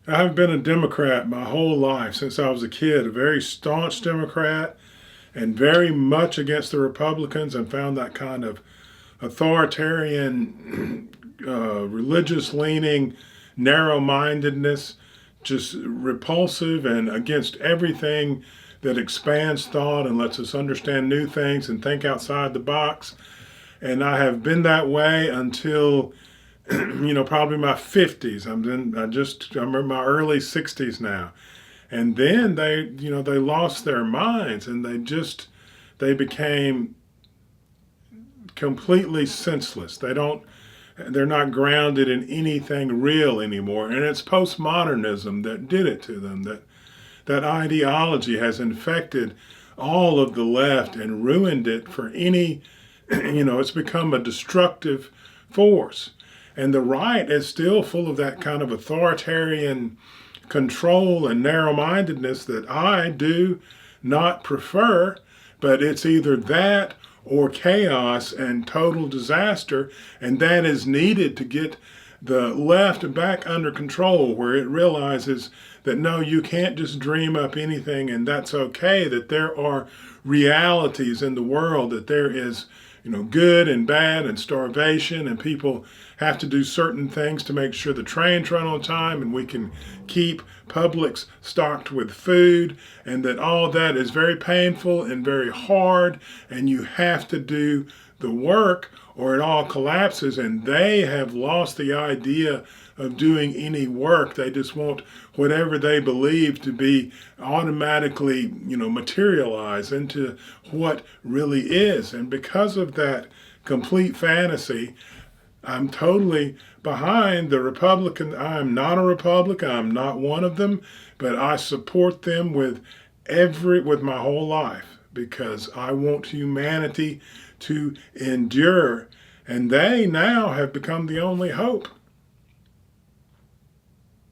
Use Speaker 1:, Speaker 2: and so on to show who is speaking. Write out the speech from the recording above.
Speaker 1: I've been a Democrat my whole life since I was a kid, a very staunch Democrat and very much against the Republicans, and found that kind of authoritarian, religious leaning, narrow mindedness just repulsive and against everything that expands thought and lets us understand new things and think outside the box. And I have been that way until probably my 50s. I'm in my early 60s now. And then they lost their minds, and they became completely senseless. They're not grounded in anything real anymore. And it's postmodernism that did it to them. That ideology has infected all of the left and ruined it for any, it's become a destructive force. And the right is still full of that kind of authoritarian control and narrow mindedness that I do not prefer, but it's either that or chaos and total disaster, and that is needed to get the left back under control, where it realizes that no, you can't just dream up anything and that's okay, that there are realities in the world, that there is good and bad and starvation, and people have to do certain things to make sure the trains run on time and we can keep Publix stocked with food, and that all that is very painful and very hard, and you have to do the work or it all collapses. And they have lost the idea of doing any work. They just want whatever they believe to be automatically, materialize into what really is. And because of that complete fantasy, I'm totally behind the Republican. I'm not a Republican. I'm not one of them, but I support them with my whole life, because I want humanity to endure. And they now have become the only hope.